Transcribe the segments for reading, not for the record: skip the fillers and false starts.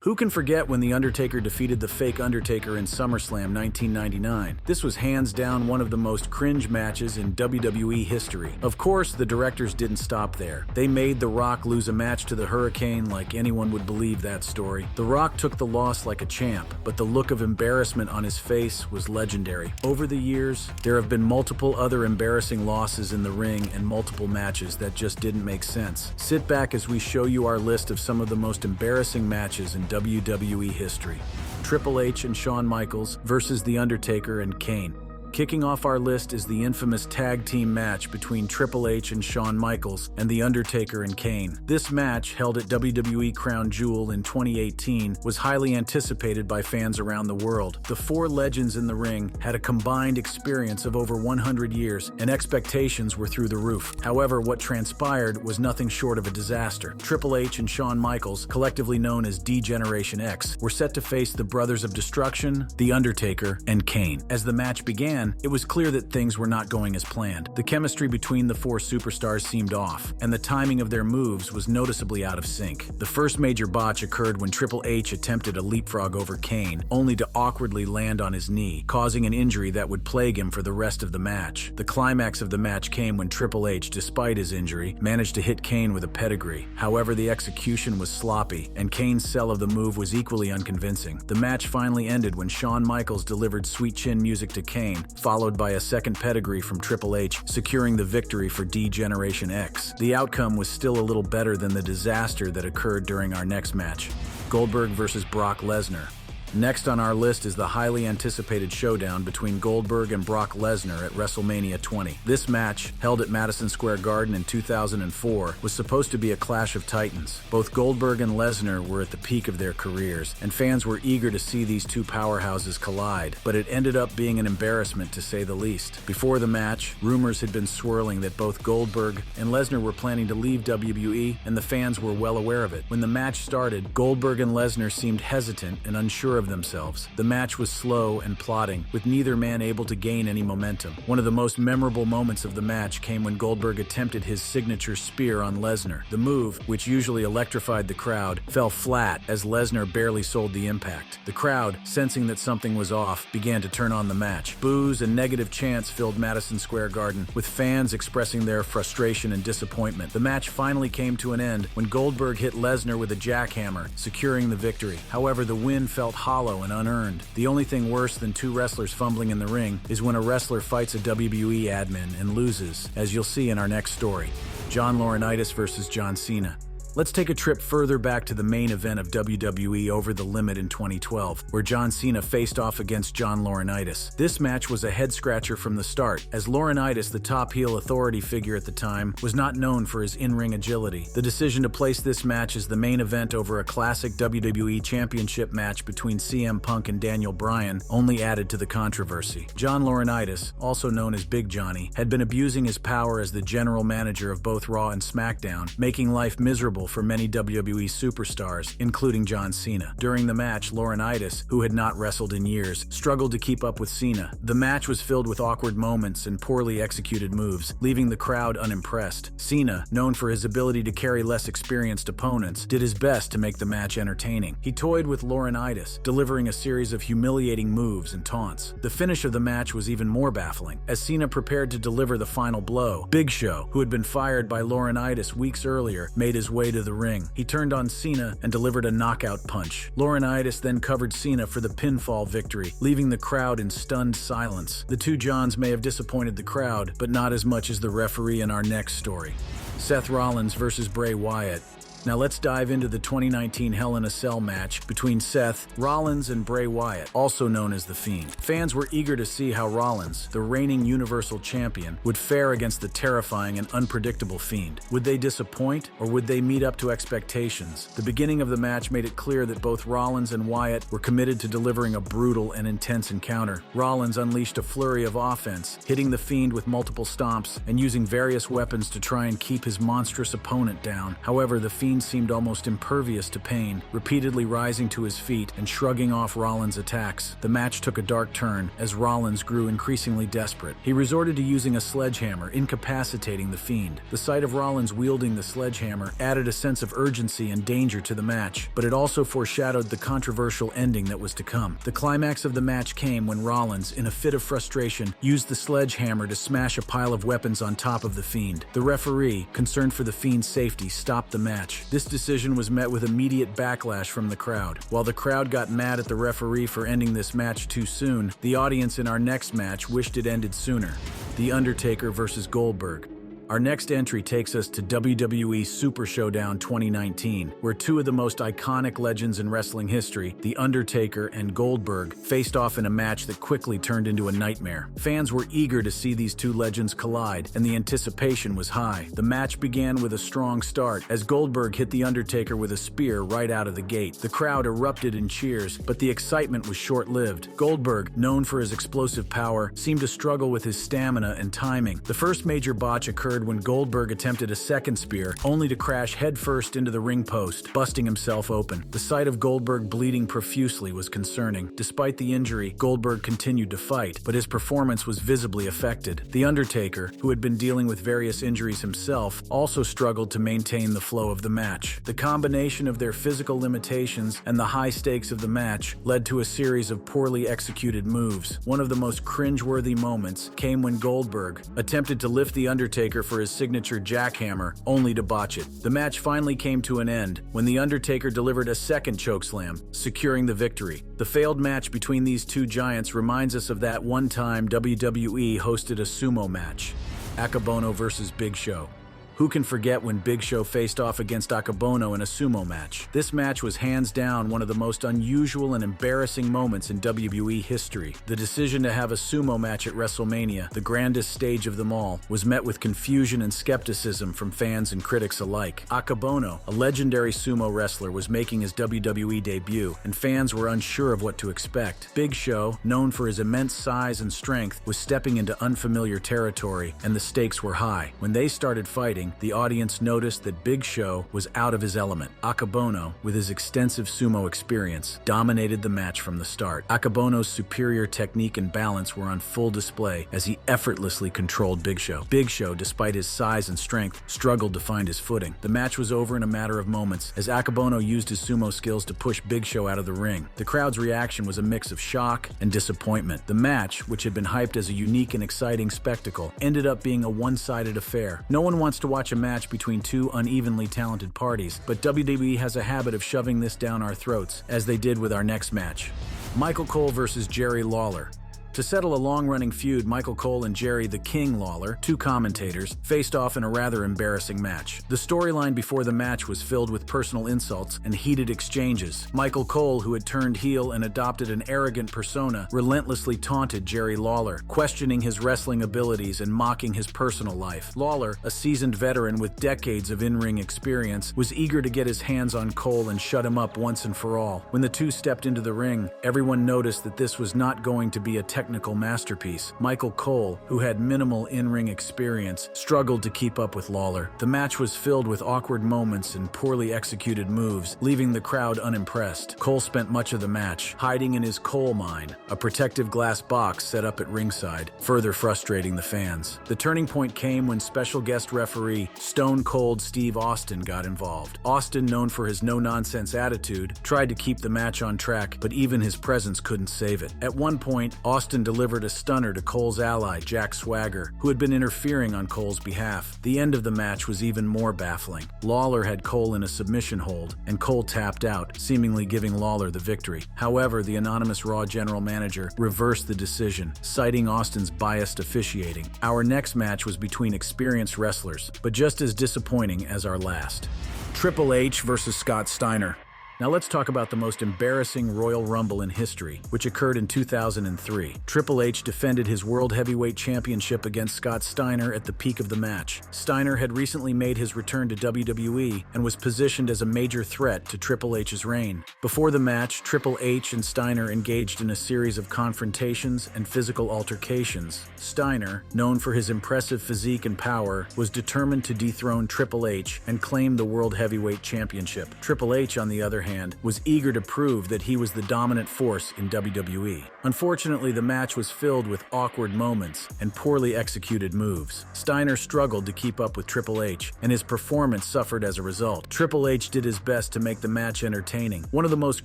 Who can forget when The Undertaker defeated the fake Undertaker in SummerSlam 1999? This was hands down one of the most cringe matches in WWE history. Of course, the directors didn't stop there. They made The Rock lose a match to the Hurricane like anyone would believe that story. The Rock took the loss like a champ, but the look of embarrassment on his face was legendary. Over the years, there have been multiple other embarrassing losses in the ring and multiple matches that just didn't make sense. Sit back as we show you our list of some of the most embarrassing matches in WWE history. Triple H and Shawn Michaels versus The Undertaker and Kane. Kicking off our list is the infamous tag team match between Triple H and Shawn Michaels and The Undertaker and Kane. This match, held at WWE Crown Jewel in 2018, was highly anticipated by fans around the world. The four legends in the ring had a combined experience of over 100 years, and expectations were through the roof. However, what transpired was nothing short of a disaster. Triple H and Shawn Michaels, collectively known as D-Generation X, were set to face the Brothers of Destruction, The Undertaker, and Kane. As the match began, it was clear that things were not going as planned. The chemistry between the four superstars seemed off, and the timing of their moves was noticeably out of sync. The first major botch occurred when Triple H attempted a leapfrog over Kane, only to awkwardly land on his knee, causing an injury that would plague him for the rest of the match. The climax of the match came when Triple H, despite his injury, managed to hit Kane with a pedigree. However, the execution was sloppy, and Kane's sell of the move was equally unconvincing. The match finally ended when Shawn Michaels delivered sweet chin music to Kane, followed by a second pedigree from Triple H, securing the victory for D-Generation X. The outcome was still a little better than the disaster that occurred during our next match: Goldberg versus Brock Lesnar. Next on our list is the highly anticipated showdown between Goldberg and Brock Lesnar at WrestleMania 20. This match, held at Madison Square Garden in 2004, was supposed to be a clash of titans. Both Goldberg and Lesnar were at the peak of their careers, and fans were eager to see these two powerhouses collide, but it ended up being an embarrassment to say the least. Before the match, rumors had been swirling that both Goldberg and Lesnar were planning to leave WWE, and the fans were well aware of it. When the match started, Goldberg and Lesnar seemed hesitant and unsure of themselves. The match was slow and plodding, with neither man able to gain any momentum. One of the most memorable moments of the match came when Goldberg attempted his signature spear on Lesnar. The move, which usually electrified the crowd, fell flat as Lesnar barely sold the impact. The crowd, sensing that something was off, began to turn on the match. Boos and negative chants filled Madison Square Garden, with fans expressing their frustration and disappointment. The match finally came to an end when Goldberg hit Lesnar with a jackhammer, securing the victory. However, the win felt hollow and unearned. The only thing worse than two wrestlers fumbling in the ring is when a wrestler fights a WWE admin and loses, as you'll see in our next story: John Lauritas versus John Cena. Let's take a trip further back to the main event of WWE Over the Limit in 2012, where John Cena faced off against John Lauritas. This match was a head-scratcher from the start, as Lauritas, the top heel authority figure at the time, was not known for his in-ring agility. The decision to place this match as the main event over a classic WWE Championship match between CM Punk and Daniel Bryan only added to the controversy. John Lauritas, also known as Big Johnny, had been abusing his power as the general manager of both Raw and SmackDown, making life miserable for many WWE superstars, including John Cena. During the match, Lauritas, who had not wrestled in years, struggled to keep up with Cena. The match was filled with awkward moments and poorly executed moves, leaving the crowd unimpressed. Cena, known for his ability to carry less experienced opponents, did his best to make the match entertaining. He toyed with Lauritas, delivering a series of humiliating moves and taunts. The finish of the match was even more baffling. As Cena prepared to deliver the final blow, Big Show, who had been fired by Lauritas weeks earlier, made his way to the ring. He turned on Cena and delivered a knockout punch. Lauritas then covered Cena for the pinfall victory, leaving the crowd in stunned silence. The two Johns may have disappointed the crowd, but not as much as the referee in our next story: Seth Rollins versus Bray Wyatt. Now let's dive into the 2019 Hell in a Cell match between Seth Rollins and Bray Wyatt, also known as The Fiend. Fans were eager to see how Rollins, the reigning Universal Champion, would fare against the terrifying and unpredictable Fiend. Would they disappoint, or would they meet up to expectations? The beginning of the match made it clear that both Rollins and Wyatt were committed to delivering a brutal and intense encounter. Rollins unleashed a flurry of offense, hitting the Fiend with multiple stomps and using various weapons to try and keep his monstrous opponent down. However, the Fiend Fiend seemed almost impervious to pain, repeatedly rising to his feet and shrugging off Rollins' attacks. The match took a dark turn as Rollins grew increasingly desperate. He resorted to using a sledgehammer, incapacitating the Fiend. The sight of Rollins wielding the sledgehammer added a sense of urgency and danger to the match, but it also foreshadowed the controversial ending that was to come. The climax of the match came when Rollins, in a fit of frustration, used the sledgehammer to smash a pile of weapons on top of the Fiend. The referee, concerned for the Fiend's safety, stopped the match. This decision was met with immediate backlash from the crowd. While the crowd got mad at the referee for ending this match too soon, the audience in our next match wished it ended sooner. The Undertaker versus Goldberg. Our next entry takes us to WWE Super Showdown 2019, where two of the most iconic legends in wrestling history, The Undertaker and Goldberg, faced off in a match that quickly turned into a nightmare. Fans were eager to see these two legends collide, and the anticipation was high. The match began with a strong start, as Goldberg hit The Undertaker with a spear right out of the gate. The crowd erupted in cheers, but the excitement was short-lived. Goldberg, known for his explosive power, seemed to struggle with his stamina and timing. The first major botch occurred when Goldberg attempted a second spear, only to crash headfirst into the ring post, busting himself open. The sight of Goldberg bleeding profusely was concerning. Despite the injury, Goldberg continued to fight, but his performance was visibly affected. The Undertaker, who had been dealing with various injuries himself, also struggled to maintain the flow of the match. The combination of their physical limitations and the high stakes of the match led to a series of poorly executed moves. One of the most cringe-worthy moments came when Goldberg attempted to lift The Undertaker for his signature jackhammer, only to botch it. The match finally came to an end when The Undertaker delivered a second chokeslam, securing the victory. The failed match between these two giants reminds us of that one time WWE hosted a sumo match. Aabon versus Big Show. Who can forget when Big Show faced off against Aabon in a sumo match? This match was hands down one of the most unusual and embarrassing moments in WWE history. The decision to have a sumo match at WrestleMania, the grandest stage of them all, was met with confusion and skepticism from fans and critics alike. Aabon, a legendary sumo wrestler, was making his WWE debut, and fans were unsure of what to expect. Big Show, known for his immense size and strength, was stepping into unfamiliar territory, and the stakes were high. When they started fighting, the audience noticed that Big Show was out of his element. Aabon, with his extensive sumo experience, dominated the match from the start. Aabon's superior technique and balance were on full display as he effortlessly controlled Big Show. Big Show, despite his size and strength, struggled to find his footing. The match was over in a matter of moments as Aabon used his sumo skills to push Big Show out of the ring. The crowd's reaction was a mix of shock and disappointment. The match, which had been hyped as a unique and exciting spectacle, ended up being a one-sided affair. No one wants to watch a match between two unevenly talented parties, but WWE has a habit of shoving this down our throats, as they did with our next match. Michael Cole versus Jerry Lawler. To settle a long-running feud, Michael Cole and Jerry the King Lawler, two commentators, faced off in a rather embarrassing match. The storyline before the match was filled with personal insults and heated exchanges. Michael Cole, who had turned heel and adopted an arrogant persona, relentlessly taunted Jerry Lawler, questioning his wrestling abilities and mocking his personal life. Lawler, a seasoned veteran with decades of in-ring experience, was eager to get his hands on Cole and shut him up once and for all. When the two stepped into the ring, everyone noticed that this was not going to be a technical masterpiece. Michael Cole, who had minimal in-ring experience, struggled to keep up with Lawler. The match was filled with awkward moments and poorly executed moves, leaving the crowd unimpressed. Cole spent much of the match hiding in his coal mine, a protective glass box set up at ringside, further frustrating the fans. The turning point came when special guest referee Stone Cold Steve Austin got involved. Austin, known for his no-nonsense attitude, tried to keep the match on track, but even his presence couldn't save it. At one point, Austin delivered a stunner to Cole's ally, Jack Swagger, who had been interfering on Cole's behalf. The end of the match was even more baffling. Lawler had Cole in a submission hold, and Cole tapped out, seemingly giving Lawler the victory. However, the anonymous Raw general manager reversed the decision, citing Austin's biased officiating. Our next match was between experienced wrestlers, but just as disappointing as our last. Triple H versus Scott Steiner. Now let's talk about the most embarrassing Royal Rumble in history, which occurred in 2003. Triple H defended his World Heavyweight Championship against Scott Steiner at the peak of the match. Steiner had recently made his return to WWE and was positioned as a major threat to Triple H's reign. Before the match, Triple H and Steiner engaged in a series of confrontations and physical altercations. Steiner, known for his impressive physique and power, was determined to dethrone Triple H and claim the World Heavyweight Championship. Triple H, on the other hand, was eager to prove that he was the dominant force in WWE. Unfortunately, the match was filled with awkward moments and poorly executed moves. Steiner struggled to keep up with Triple H, and his performance suffered as a result. Triple H did his best to make the match entertaining. One of the most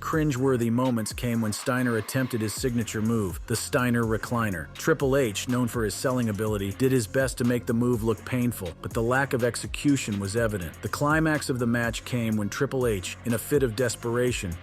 cringe-worthy moments came when Steiner attempted his signature move, the Steiner recliner. Triple H, known for his selling ability, did his best to make the move look painful, but the lack of execution was evident. The climax of the match came when Triple H, in a fit of desperation,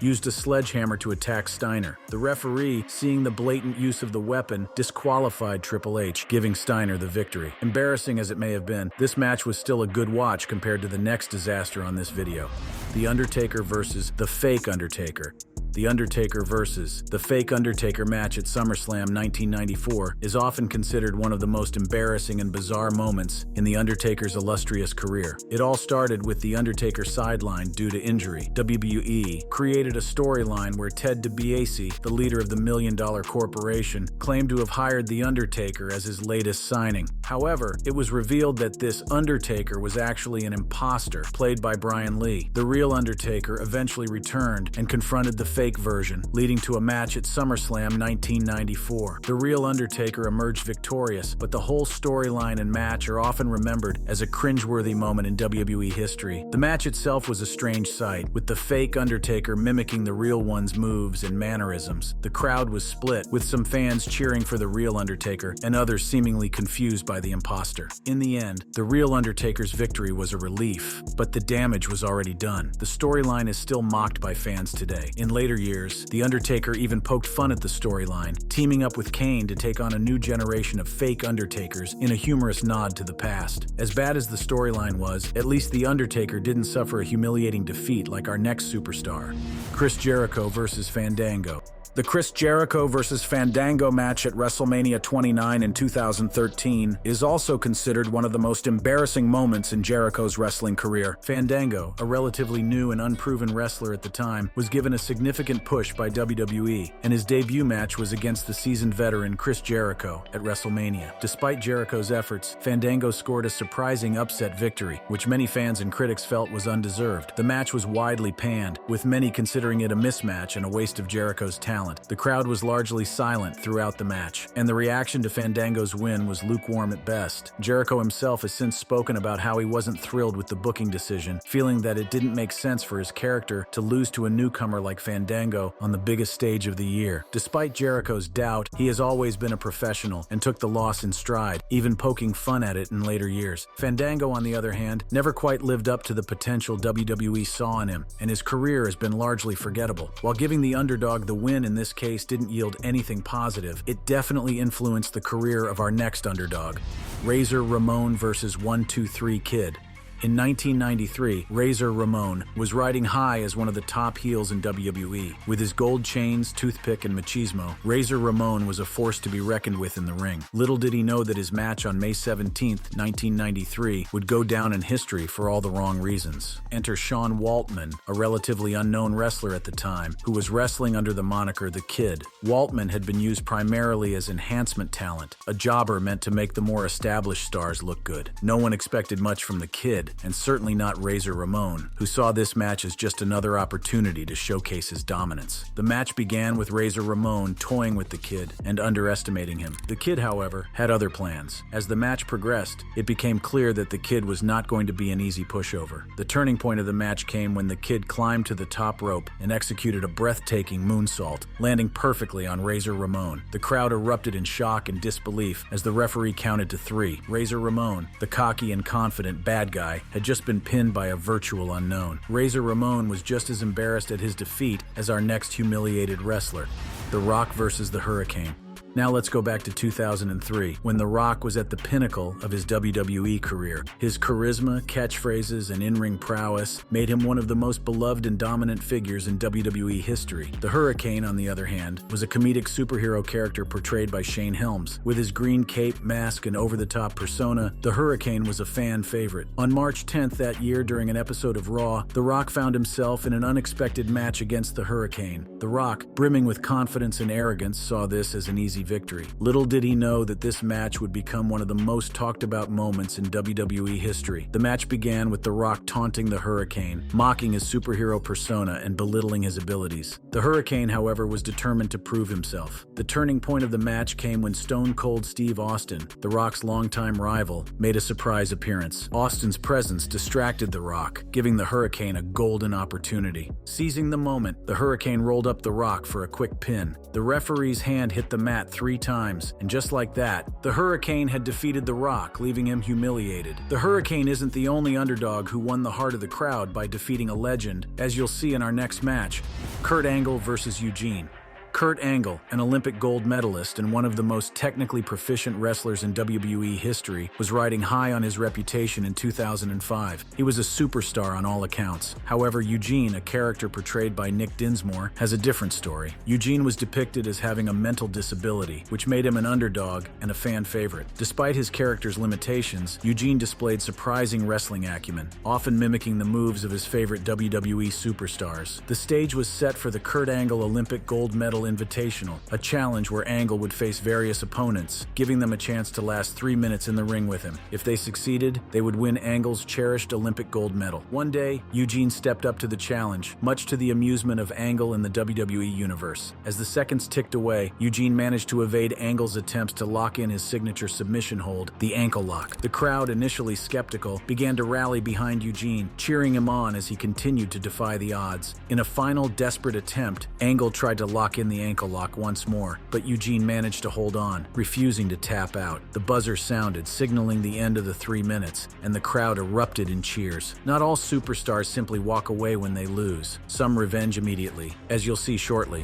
used a sledgehammer to attack Steiner. The referee, seeing the blatant use of the weapon, disqualified Triple H, giving Steiner the victory. Embarrassing as it may have been, this match was still a good watch compared to the next disaster on this video. The Undertaker versus the fake Undertaker. The Undertaker versus the fake Undertaker match at SummerSlam 1994 is often considered one of the most embarrassing and bizarre moments in The Undertaker's illustrious career. It all started with The Undertaker sidelined due to injury. WWE created a storyline where Ted DiBiase, the leader of the $1 Million Corporation, claimed to have hired The Undertaker as his latest signing. However, it was revealed that this Undertaker was actually an imposter, played by Brian Lee. The real Undertaker eventually returned and confronted the fake version, leading to a match at SummerSlam 1994. The real Undertaker emerged victorious, but the whole storyline and match are often remembered as a cringeworthy moment in WWE history. The match itself was a strange sight, with the fake Undertaker mimicking the real one's moves and mannerisms. The crowd was split, with some fans cheering for the real Undertaker and others seemingly confused by the imposter. In the end, the real Undertaker's victory was a relief, but the damage was already done. The storyline is still mocked by fans today. In later years, The Undertaker even poked fun at the storyline, teaming up with Kane to take on a new generation of fake Undertakers in a humorous nod to the past. As bad as the storyline was, at least The Undertaker didn't suffer a humiliating defeat like our next superstar. Chris Jericho versus Fandango. The Chris Jericho vs. Fandango match at WrestleMania 29 in 2013 is also considered one of the most embarrassing moments in Jericho's wrestling career. Fandango, a relatively new and unproven wrestler at the time, was given a significant push by WWE, and his debut match was against the seasoned veteran Chris Jericho at WrestleMania. Despite Jericho's efforts, Fandango scored a surprising upset victory, which many fans and critics felt was undeserved. The match was widely panned, with many considering it a mismatch and a waste of Jericho's talent. The crowd was largely silent throughout the match, and the reaction to Fandango's win was lukewarm at best. Jericho himself has since spoken about how he wasn't thrilled with the booking decision, feeling that it didn't make sense for his character to lose to a newcomer like Fandango on the biggest stage of the year. Despite Jericho's doubt, he has always been a professional and took the loss in stride, even poking fun at it in later years. Fandango, on the other hand, never quite lived up to the potential WWE saw in him, and his career has been largely forgettable. While giving the underdog the win in this case didn't yield anything positive, it definitely influenced the career of our next underdog, Razer Ramone versus 1-2-3 Kid. In 1993, Razer Ramone was riding high as one of the top heels in WWE. With his gold chains, toothpick, and machismo, Razer Ramone was a force to be reckoned with in the ring. Little did he know that his match on May 17, 1993 would go down in history for all the wrong reasons. Enter Shawn Waltman, a relatively unknown wrestler at the time, who was wrestling under the moniker The Kid. Waltman had been used primarily as enhancement talent, a jobber meant to make the more established stars look good. No one expected much from The Kid, and certainly not Razer Ramone, who saw this match as just another opportunity to showcase his dominance. The match began with Razer Ramone toying with The Kid and underestimating him. The Kid, however, had other plans. As the match progressed, it became clear that The Kid was not going to be an easy pushover. The turning point of the match came when The Kid climbed to the top rope and executed a breathtaking moonsault, landing perfectly on Razer Ramone. The crowd erupted in shock and disbelief as the referee counted to 3. Razer Ramone, the cocky and confident bad guy, had just been pinned by a virtual unknown. Razer Ramone was just as embarrassed at his defeat as our next humiliated wrestler, The Rock versus the Hurricane. Now let's go back to 2003, when The Rock was at the pinnacle of his WWE career. His charisma, catchphrases, and in-ring prowess made him one of the most beloved and dominant figures in WWE history. The Hurricane, on the other hand, was a comedic superhero character portrayed by Shane Helms. With his green cape, mask, and over-the-top persona, the Hurricane was a fan favorite. On March 10th that year, during an episode of Raw, The Rock found himself in an unexpected match against the Hurricane. The Rock, brimming with confidence and arrogance, saw this as an easy victory. Little did he know that this match would become one of the most talked about moments in WWE history. The match began with The Rock taunting the Hurricane, mocking his superhero persona and belittling his abilities. The Hurricane, however, was determined to prove himself. The turning point of the match came when Stone Cold Steve Austin, The Rock's longtime rival, made a surprise appearance. Austin's presence distracted The Rock, giving the Hurricane a golden opportunity. Seizing the moment, the Hurricane rolled up The Rock for a quick pin. The referee's hand hit the mat 3 times, and just like that, the Hurricane had defeated The Rock, leaving him humiliated. The Hurricane isn't the only underdog who won the heart of the crowd by defeating a legend, as you'll see in our next match: Kurt Angle versus Eugene. Kurt Angle, an Olympic gold medalist and one of the most technically proficient wrestlers in WWE history, was riding high on his reputation in 2005. He was a superstar on all accounts. However, Eugene, a character portrayed by Nick Dinsmore, has a different story. Eugene was depicted as having a mental disability, which made him an underdog and a fan favorite. Despite his character's limitations, Eugene displayed surprising wrestling acumen, often mimicking the moves of his favorite WWE superstars. The stage was set for the Kurt Angle Olympic gold medal Invitational, a challenge where Angle would face various opponents, giving them a chance to last 3 minutes in the ring with him. If they succeeded, they would win Angle's cherished Olympic gold medal. One day, Eugene stepped up to the challenge, much to the amusement of Angle and the WWE Universe. As the seconds ticked away, Eugene managed to evade Angle's attempts to lock in his signature submission hold, the ankle lock. The crowd, initially skeptical, began to rally behind Eugene, cheering him on as he continued to defy the odds. In a final desperate attempt, Angle tried to lock in the ankle lock once more, but Eugene managed to hold on, refusing to tap out. The buzzer sounded, signaling the end of the 3 minutes, and the crowd erupted in cheers. Not all superstars simply walk away when they lose. Some revenge immediately, as you'll see shortly.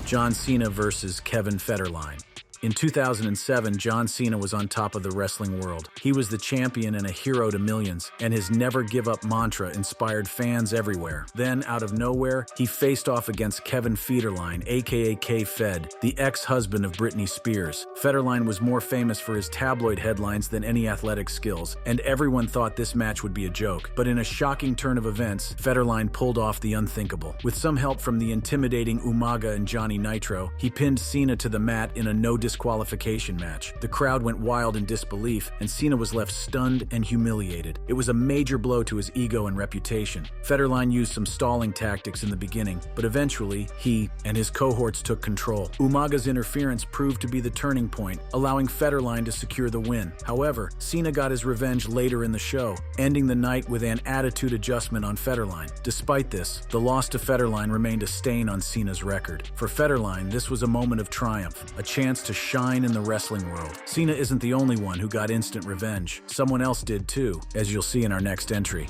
John Cena versus Kevin Federline. In 2007, John Cena was on top of the wrestling world. He was the champion and a hero to millions, and his never-give-up mantra inspired fans everywhere. Then, out of nowhere, he faced off against Kevin Federline, aka K-Fed, the ex-husband of Britney Spears. Federline was more famous for his tabloid headlines than any athletic skills, and everyone thought this match would be a joke. But in a shocking turn of events, Federline pulled off the unthinkable. With some help from the intimidating Umaga and Johnny Nitro, he pinned Cena to the mat in a no disqualification match. The crowd went wild in disbelief, and Cena was left stunned and humiliated. It was a major blow to his ego and reputation. Federline used some stalling tactics in the beginning, but eventually, he and his cohorts took control. Umaga's interference proved to be the turning point, allowing Federline to secure the win. However, Cena got his revenge later in the show, ending the night with an attitude adjustment on Federline. Despite this, the loss to Federline remained a stain on Cena's record. For Federline, this was a moment of triumph, a chance to shine in the wrestling world. Cena isn't the only one who got instant revenge. Someone else did too, as you'll see in our next entry.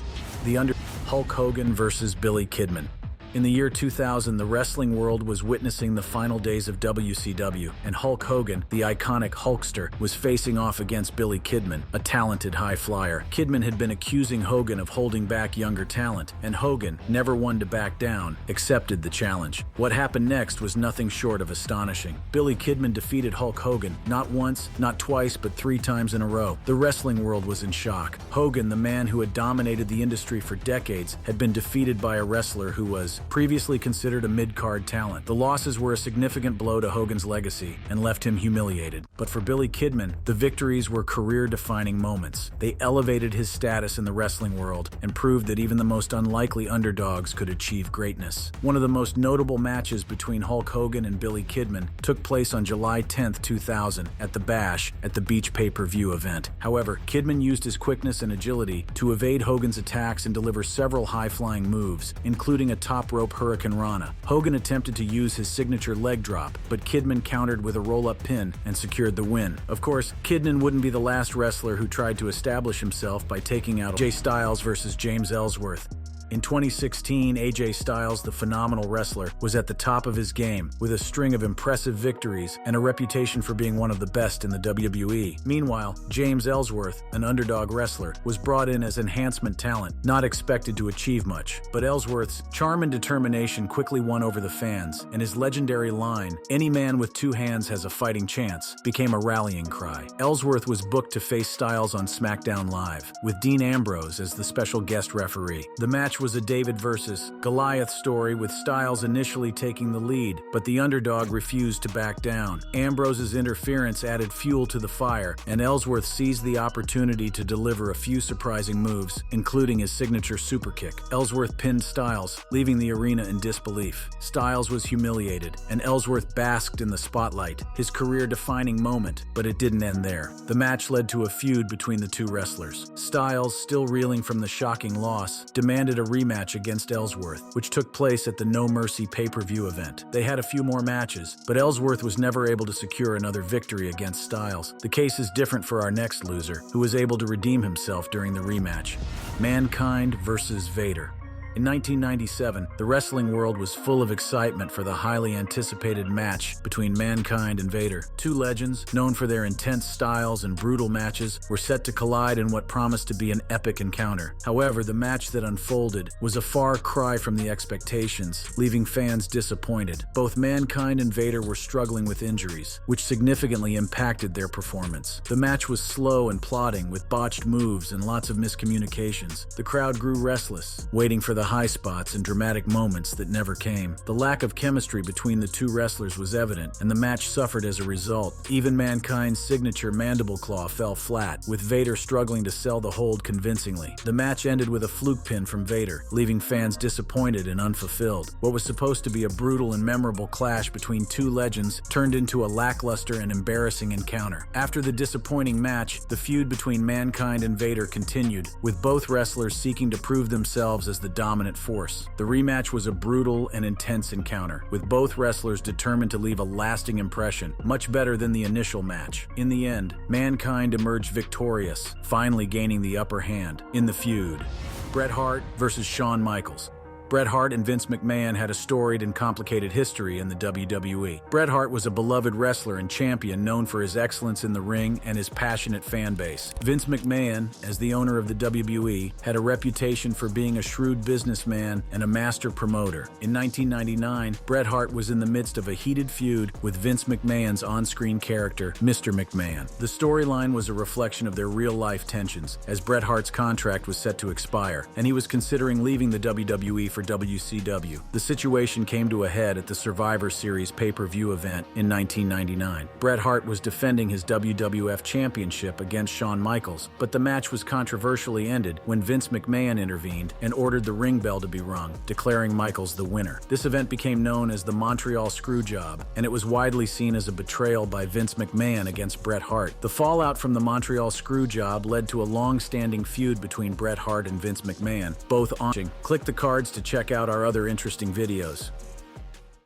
Hulk Hogan versus Billy Kidman. In the year 2000, the wrestling world was witnessing the final days of WCW, and Hulk Hogan, the iconic Hulkster, was facing off against Billy Kidman, a talented high flyer. Kidman had been accusing Hogan of holding back younger talent, and Hogan, never one to back down, accepted the challenge. What happened next was nothing short of astonishing. Billy Kidman defeated Hulk Hogan, not once, not twice, but 3 times in a row. The wrestling world was in shock. Hogan, the man who had dominated the industry for decades, had been defeated by a wrestler who was previously considered a mid-card talent. The losses were a significant blow to Hogan's legacy and left him humiliated. But for Billy Kidman, the victories were career-defining moments. They elevated his status in the wrestling world and proved that even the most unlikely underdogs could achieve greatness. One of the most notable matches between Hulk Hogan and Billy Kidman took place on July 10, 2000 at the Bash at the Beach pay-per-view event. However, Kidman used his quickness and agility to evade Hogan's attacks and deliver several high-flying moves, including a top rope Hurricane Rana. Hogan attempted to use his signature leg drop, but Kidman countered with a roll-up pin and secured the win. Of course, Kidman wouldn't be the last wrestler who tried to establish himself by taking out AJ Styles versus James Ellsworth. In 2016, AJ Styles, the phenomenal wrestler, was at the top of his game, with a string of impressive victories and a reputation for being one of the best in the WWE. Meanwhile, James Ellsworth, an underdog wrestler, was brought in as enhancement talent, not expected to achieve much. But Ellsworth's charm and determination quickly won over the fans, and his legendary line, "Any man with two hands has a fighting chance," became a rallying cry. Ellsworth was booked to face Styles on SmackDown Live, with Dean Ambrose as the special guest referee. The match was a David versus Goliath story, with Styles initially taking the lead, but the underdog refused to back down. Ambrose's interference added fuel to the fire, and Ellsworth seized the opportunity to deliver a few surprising moves, including his signature superkick. Ellsworth pinned Styles, leaving the arena in disbelief. Styles was humiliated, and Ellsworth basked in the spotlight, his career-defining moment, but it didn't end there. The match led to a feud between the two wrestlers. Styles, still reeling from the shocking loss, demanded a rematch against Ellsworth, which took place at the No Mercy pay-per-view event. They had a few more matches, but Ellsworth was never able to secure another victory against Styles. The case is different for our next loser, who was able to redeem himself during the rematch. Mankind versus Vader. In 1997, the wrestling world was full of excitement for the highly anticipated match between Mankind and Vader. Two legends, known for their intense styles and brutal matches, were set to collide in what promised to be an epic encounter. However, the match that unfolded was a far cry from the expectations, leaving fans disappointed. Both Mankind and Vader were struggling with injuries, which significantly impacted their performance. The match was slow and plodding, with botched moves and lots of miscommunications. The crowd grew restless, waiting for the high spots and dramatic moments that never came. The lack of chemistry between the two wrestlers was evident, and the match suffered as a result. Even Mankind's signature mandible claw fell flat, with Vader struggling to sell the hold convincingly. The match ended with a fluke pin from Vader, leaving fans disappointed and unfulfilled. What was supposed to be a brutal and memorable clash between two legends turned into a lackluster and embarrassing encounter. After the disappointing match, the feud between Mankind and Vader continued, with both wrestlers seeking to prove themselves as the dominant force. The rematch was a brutal and intense encounter, with both wrestlers determined to leave a lasting impression, much better than the initial match. In the end, Mankind emerged victorious, finally gaining the upper hand in the feud. Bret Hart versus Shawn Michaels. Bret Hart and Vince McMahon had a storied and complicated history in the WWE. Bret Hart was a beloved wrestler and champion known for his excellence in the ring and his passionate fan base. Vince McMahon, as the owner of the WWE, had a reputation for being a shrewd businessman and a master promoter. In 1999, Bret Hart was in the midst of a heated feud with Vince McMahon's on-screen character, Mr. McMahon. The storyline was a reflection of their real-life tensions, as Bret Hart's contract was set to expire, and he was considering leaving the WWE for WCW. The situation came to a head at the Survivor Series pay-per-view event in 1999. Bret Hart was defending his WWF Championship against Shawn Michaels, but the match was controversially ended when Vince McMahon intervened and ordered the ring bell to be rung, declaring Michaels the winner. This event became known as the Montreal Screwjob, and it was widely seen as a betrayal by Vince McMahon against Bret Hart. The fallout from the Montreal Screwjob led to a long-standing feud between Bret Hart and Vince McMahon, both on. Click the cards to check out our other interesting videos.